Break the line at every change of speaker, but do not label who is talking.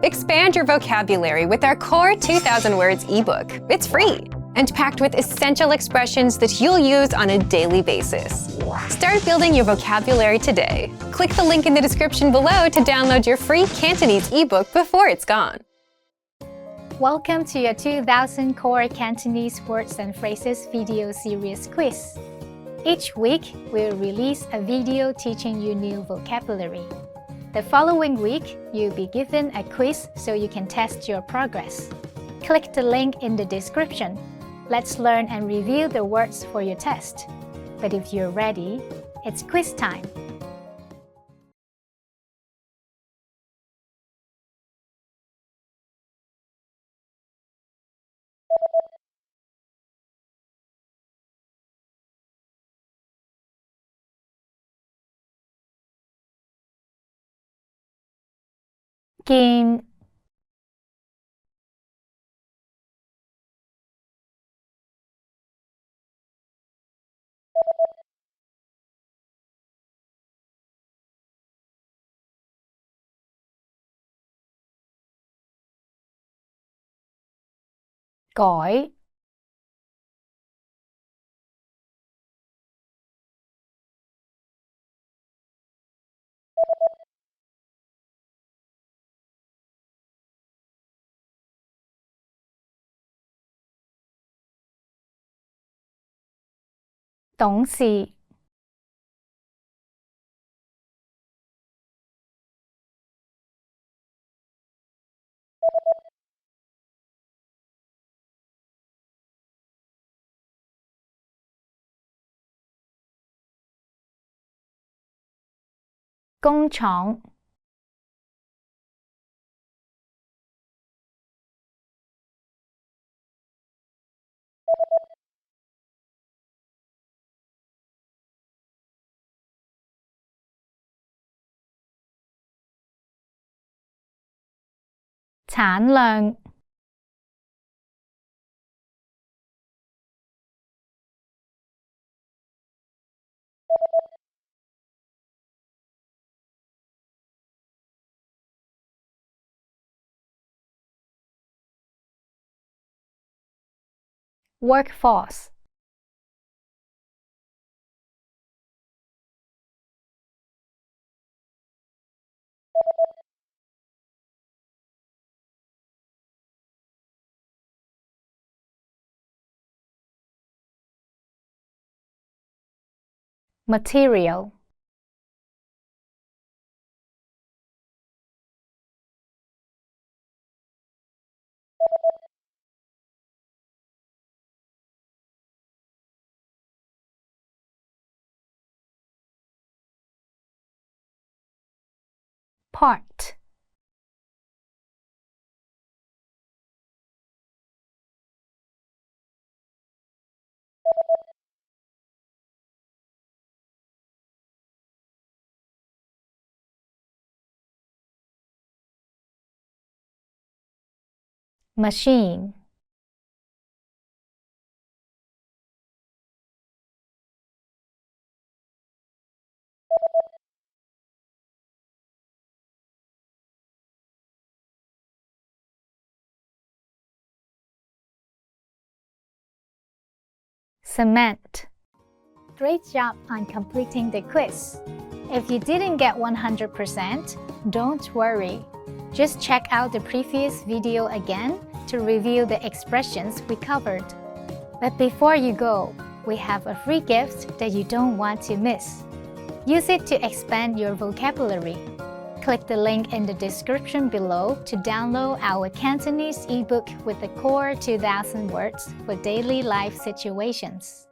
Expand your vocabulary with our Core 2000 Words ebook. It's free and packed with essential expressions that you'll use on a daily basis. Start building your vocabulary today. Click the link in the description below to download your free Cantonese ebook before it's gone.
Welcome to your 2000 Core Cantonese Words and Phrases video series quiz. Each week, we'll release a video teaching you new vocabulary. The following week, you'll be given a quiz so you can test your progress. Click the link in the description. Let's learn and review the words for your test. But if you're ready, it's quiz time. Game. Gỏi.董事. Công廠. Sản lượng. Workforce. Material. Part. Machine. Cement. Great job on completing the quiz. If you didn't get 100%, don't worry. Just check out the previous video again to review the expressions we covered. But before you go, we have a free gift that you don't want to miss. Use it to expand your vocabulary. Click the link in the description below to download our Cantonese ebook with the Core 2000 Words for daily life situations.